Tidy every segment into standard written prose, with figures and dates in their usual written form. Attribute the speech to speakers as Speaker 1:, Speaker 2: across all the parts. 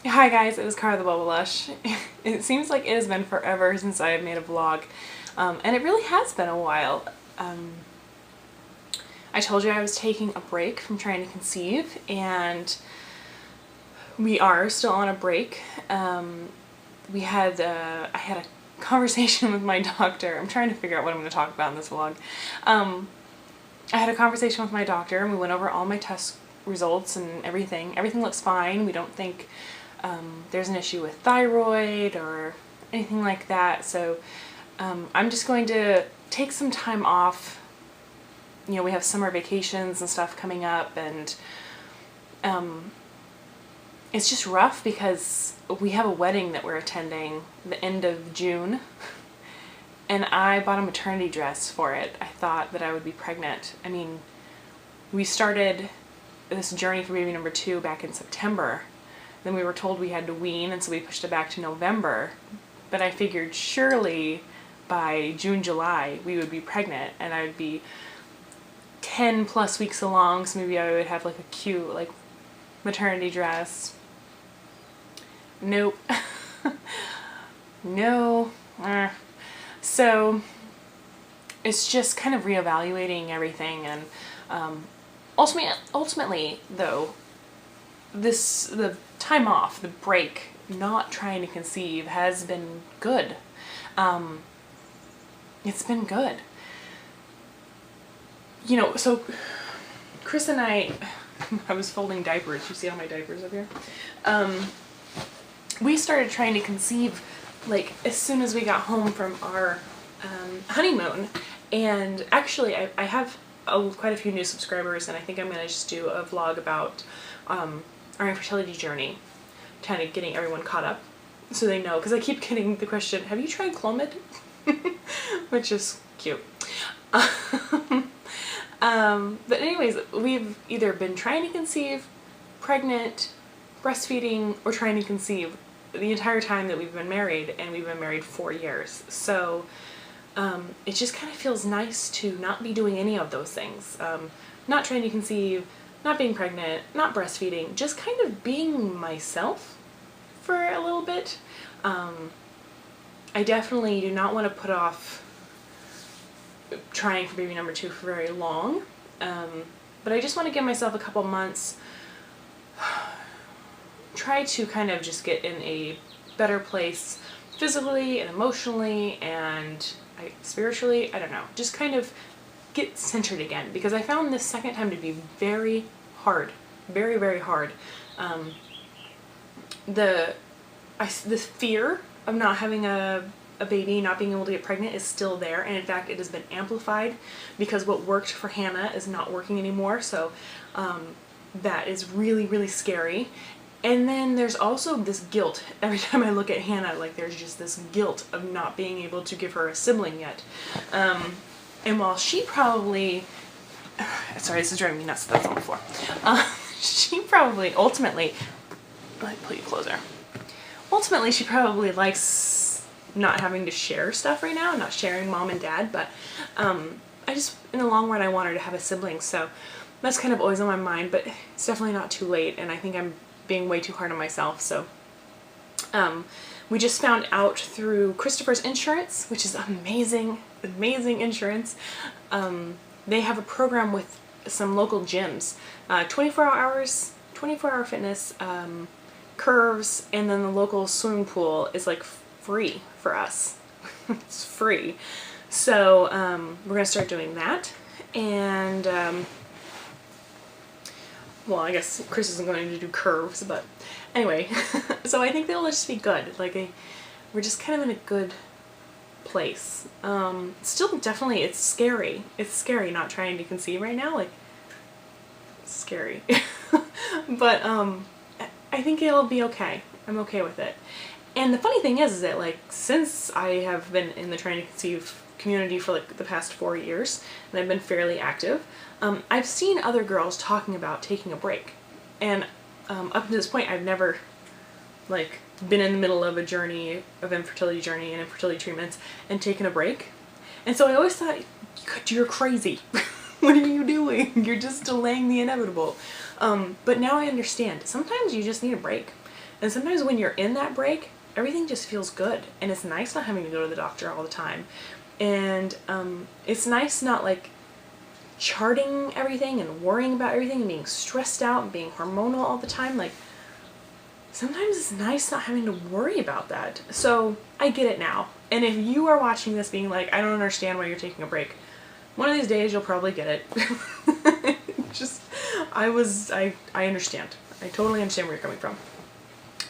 Speaker 1: Hi guys, it is Cara the Bubble Lush. It seems like it has been forever since I have made a vlog, and it really has been a while. I told you I was taking a break from trying to conceive, and we are still on a break. I had a conversation with my doctor. I'm trying to figure out what I'm going to talk about in this vlog. I had a conversation with my doctor, and we went over all my test results and everything. Everything looks fine. We don't think there's an issue with thyroid or anything like that. So I'm just going to take some time off. You know, we have summer vacations and stuff coming up, and it's just rough because we have a wedding that we're attending the end of June, and I bought a maternity dress for it. I thought that I would be pregnant. I mean, we started this journey for baby number 2 back in September. Then we were told we had to wean, and so we pushed it back to November. But I figured surely by June, July, we would be pregnant, and I would be 10 plus weeks along, so maybe I would have like a cute like maternity dress. Nope. No. So it's just kind of reevaluating everything, and ultimately though, the time off, the break, not trying to conceive has been good. It's been good. You know, so Chris and I was folding diapers. You see all my diapers up here? We started trying to conceive like as soon as we got home from our honeymoon. And actually I have quite a few new subscribers, and I think I'm going to just do a vlog about our infertility journey, kind of getting everyone caught up so they know, because I keep getting the question, have you tried Clomid? Which is cute. But anyways, we've either been trying to conceive, pregnant, breastfeeding, or trying to conceive the entire time that we've been married, and we've been married 4 years. So it just kind of feels nice to not be doing any of those things. Not trying to conceive, not being pregnant, not breastfeeding, just kind of being myself for a little bit. I definitely do not want to put off trying for baby number 2 for very long, but I just want to give myself a couple months, try to kind of just get in a better place physically and emotionally and spiritually. I don't know, just kind of get centered again, because I found this second time to be very hard, very, very hard. The fear of not having a baby, not being able to get pregnant is still there, and in fact it has been amplified because what worked for Hannah is not working anymore. So that is really, really scary. And then there's also this guilt. Every time I look at Hannah, like there's just this guilt of not being able to give her a sibling yet. And while she probably, sorry, this is driving me nuts, that's on the floor. She probably ultimately, let me pull you closer. Ultimately, she probably likes not having to share stuff right now, not sharing mom and dad, but I just, in the long run, I want her to have a sibling, so that's kind of always on my mind, but it's definitely not too late, and I think I'm being way too hard on myself. So we just found out through Christopher's insurance, which is amazing, amazing insurance. They have a program with some local gyms, 24-hour fitness, curves, and then the local swimming pool is like free for us. It's free. So we're gonna start doing that, and well, I guess Chris isn't going to do curves, but anyway. So I think they'll just be good. Like we're just kind of in a good place. Still, definitely, it's scary. It's scary not trying to conceive right now. Like, it's scary. But I think it'll be okay. I'm okay with it. And the funny thing is that like since I have been in the trying to conceive community for like the past 4 years, and I've been fairly active, I've seen other girls talking about taking a break, and up to this point I've never like been in the middle of a journey of infertility journey and infertility treatments and taken a break. And so I always thought, you're crazy. What are you doing? You're just delaying the inevitable. But now I understand. Sometimes you just need a break. And sometimes when you're in that break, everything just feels good, and it's nice not having to go to the doctor all the time. And it's nice not like charting everything and worrying about everything and being stressed out and being hormonal all the time. Like, sometimes it's nice not having to worry about that. So I get it now. And if you are watching this being like, I don't understand why you're taking a break, one of these days you'll probably get it. Just, I understand. I totally understand where you're coming from.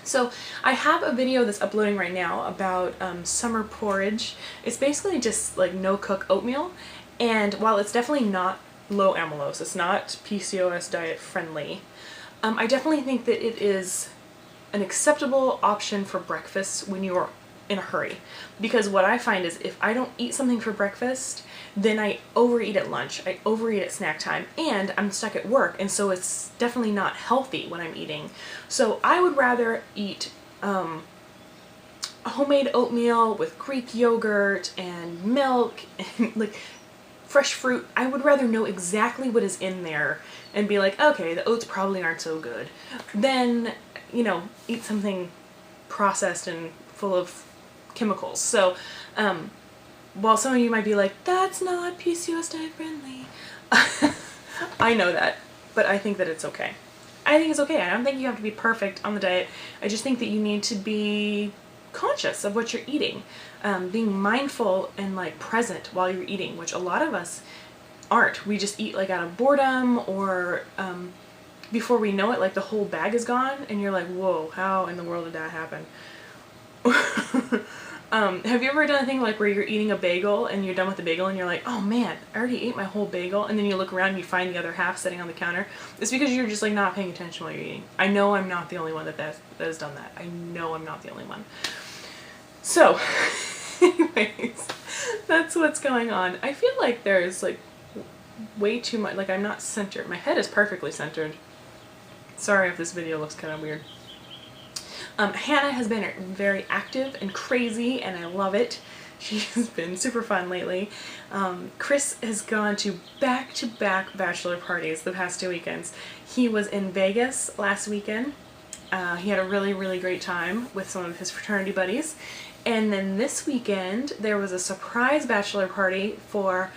Speaker 1: So I have a video that's uploading right now about summer porridge. It's basically just like no-cook oatmeal, and while it's definitely not low amylose, it's not PCOS diet friendly, I definitely think that it is an acceptable option for breakfast when you are in a hurry. Because what I find is if I don't eat something for breakfast, then I overeat at lunch, I overeat at snack time, and I'm stuck at work, and so it's definitely not healthy when I'm eating. So I would rather eat homemade oatmeal with Greek yogurt and milk and like fresh fruit. I would rather know exactly what is in there and be like, okay, the oats probably aren't so good, than, you know, eat something processed and full of chemicals. So while some of you might be like, that's not PCOS diet friendly, I know that, but I think that it's okay. I think it's okay. I don't think you have to be perfect on the diet. I just think that you need to be conscious of what you're eating, being mindful and like present while you're eating, which a lot of us aren't. We just eat like out of boredom, or before we know it, like the whole bag is gone and you're like, whoa, how in the world did that happen? Have you ever done a thing like where you're eating a bagel and you're done with the bagel and you're like, oh man, I already ate my whole bagel, and then you look around and you find the other half sitting on the counter? It's because you're just like not paying attention while you're eating. I know I'm not the only one that has done that. I know I'm not the only one. So, anyways, that's what's going on. I feel like there's like way too much, like I'm not centered. My head is perfectly centered. Sorry if this video looks kind of weird. Hannah has been very active and crazy, and I love it. She's been super fun lately. Chris has gone to back-to-back bachelor parties the past 2 weekends. He was in Vegas last weekend. He had a really, really great time with some of his fraternity buddies. And then this weekend, there was a surprise bachelor party for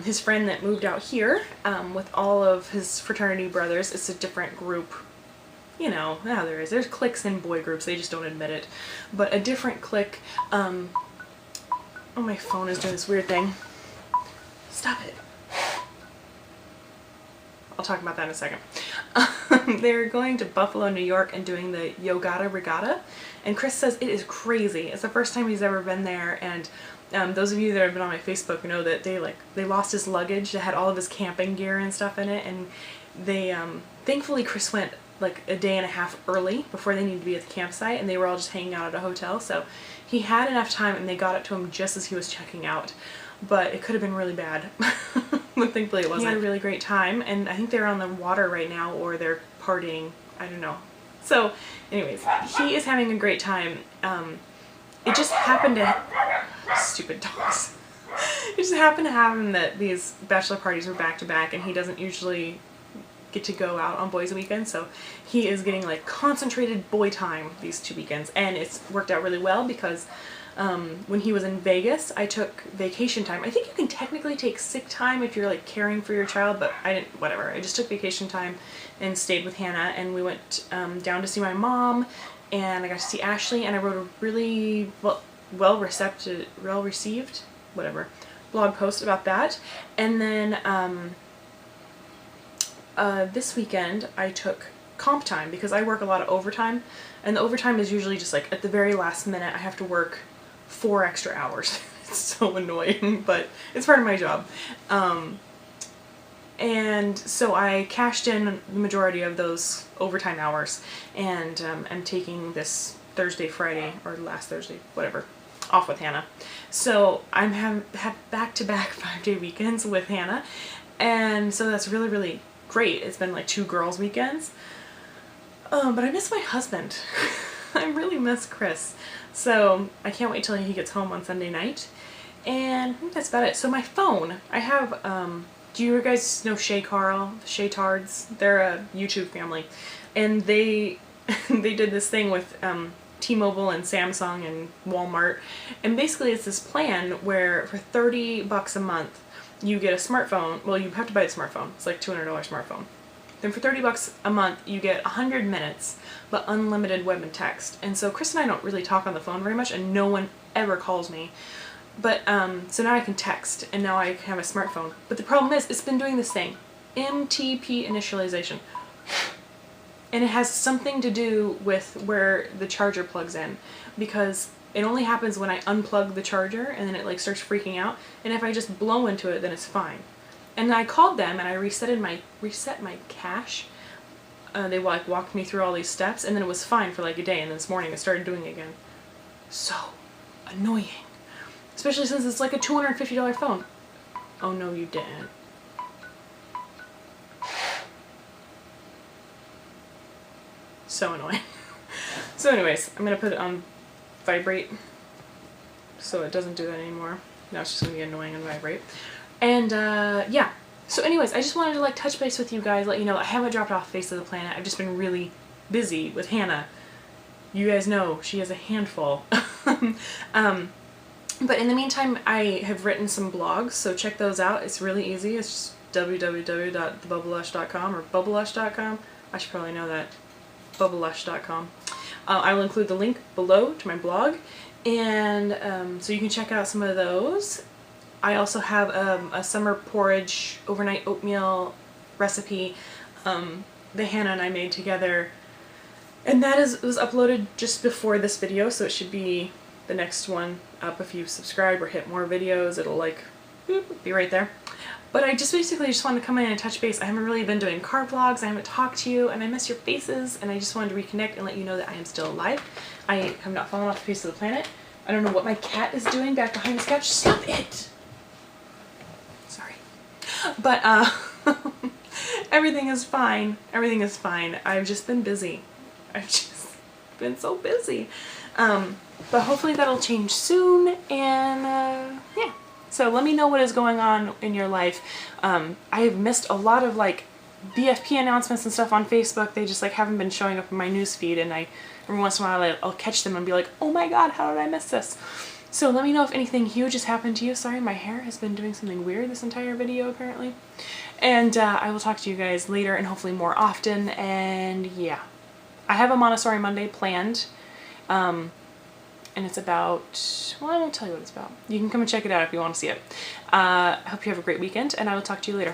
Speaker 1: his friend that moved out here with all of his fraternity brothers. It's a different group. You know how there is. There's cliques in boy groups, they just don't admit it. But a different clique. Oh, my phone is doing this weird thing. Stop it. I'll talk about that in a second. They're going to Buffalo, New York, and doing the Yogata Regatta. And Chris says it is crazy. It's the first time he's ever been there, and those of you that have been on my Facebook know that they lost his luggage that had all of his camping gear and stuff in it, and they thankfully Chris went like a day and a half early before they needed to be at the campsite, and they were all just hanging out at a hotel, so he had enough time, and they got it to him just as he was checking out. But it could have been really bad. But thankfully it wasn't. He had a really great time, and I think they're on the water right now, or they're partying, I don't know. So anyways, he is having a great time. It just happened to, stupid dogs. It just happened to happen that these bachelor parties were back to back, and he doesn't usually get to go out on boys' weekends, so he is getting like concentrated boy time these 2 weekends, and it's worked out really well because when he was in Vegas, I took vacation time. I think you can technically take sick time if you're like caring for your child, but I didn't, whatever. I just took vacation time and stayed with Hannah, and we went down to see my mom, and I got to see Ashley, and I wrote a really well received, whatever, blog post about that. And then this weekend I took comp time because I work a lot of overtime, and the overtime is usually just like at the very last minute I have to work 4 extra hours. It's so annoying, but it's part of my job. And so I cashed in the majority of those overtime hours, and I'm taking this Thursday, Friday, or last Thursday, whatever, off with Hannah. So I'm have back-to-back 5-day weekends with Hannah, and so that's really, really great. It's been like 2 girls' weekends. But I miss my husband. I really miss Chris. So I can't wait till he gets home on Sunday night. And I think that's about it. So my phone, I have, do you guys know Shay Carl, the Shay Tards? They're a YouTube family. And they they did this thing with T-Mobile and Samsung and Walmart, and basically it's this plan where for $30 a month you get a smartphone. Well, you have to buy a smartphone. It's like $200 smartphone. Then for $30 a month you get 100 minutes but unlimited web and text. And so Chris and I don't really talk on the phone very much, and no one ever calls me. But so now I can text, and now I have a smartphone. But the problem is, it's been doing this thing, MTP initialization. And it has something to do with where the charger plugs in, because it only happens when I unplug the charger and then it like starts freaking out. And if I just blow into it, then it's fine. And I called them and I reset my cache. They like walked me through all these steps, and then it was fine for like a day, and then this morning it started doing it again. So annoying. Especially since it's like a $250 phone. Oh no, you didn't. So annoying. So anyways, I'm gonna put it on vibrate so it doesn't do that anymore. Now it's just gonna be annoying and vibrate. And yeah. So anyways, I just wanted to like touch base with you guys, let you know I haven't dropped off the face of the planet. I've just been really busy with Hannah. You guys know she is a handful. But in the meantime, I have written some blogs, so check those out. It's really easy. It's just www.thebubblelush.com or bubblelush.com. I should probably know that. bubblelush.com. I will include the link below to my blog, and so you can check out some of those. I also have a summer porridge overnight oatmeal recipe that Hannah and I made together, and that was uploaded just before this video, so it should be the next one up. If you subscribe or hit more videos, it'll like boop, be right there. But I just basically just wanted to come in and touch base. I haven't really been doing car vlogs, I haven't talked to you, and I miss your faces, and I just wanted to reconnect and let you know that I am still alive. I have not fallen off the face of the planet. I don't know what my cat is doing back behind this couch. Stop it! Sorry. But everything is fine. Everything is fine. I've just been busy. I've just been so busy. But hopefully that'll change soon, and yeah. So let me know what is going on in your life. I have missed a lot of like BFP announcements and stuff on Facebook. They just like haven't been showing up in my newsfeed, and every once in a while I'll catch them and be like, oh my god, how did I miss this? So let me know if anything huge has happened to you. Sorry, my hair has been doing something weird this entire video apparently. And I will talk to you guys later, and hopefully more often. And yeah, I have a Montessori Monday planned. And it's about, well, I won't tell you what it's about. You can come and check it out if you want to see it. I hope you have a great weekend, and I will talk to you later.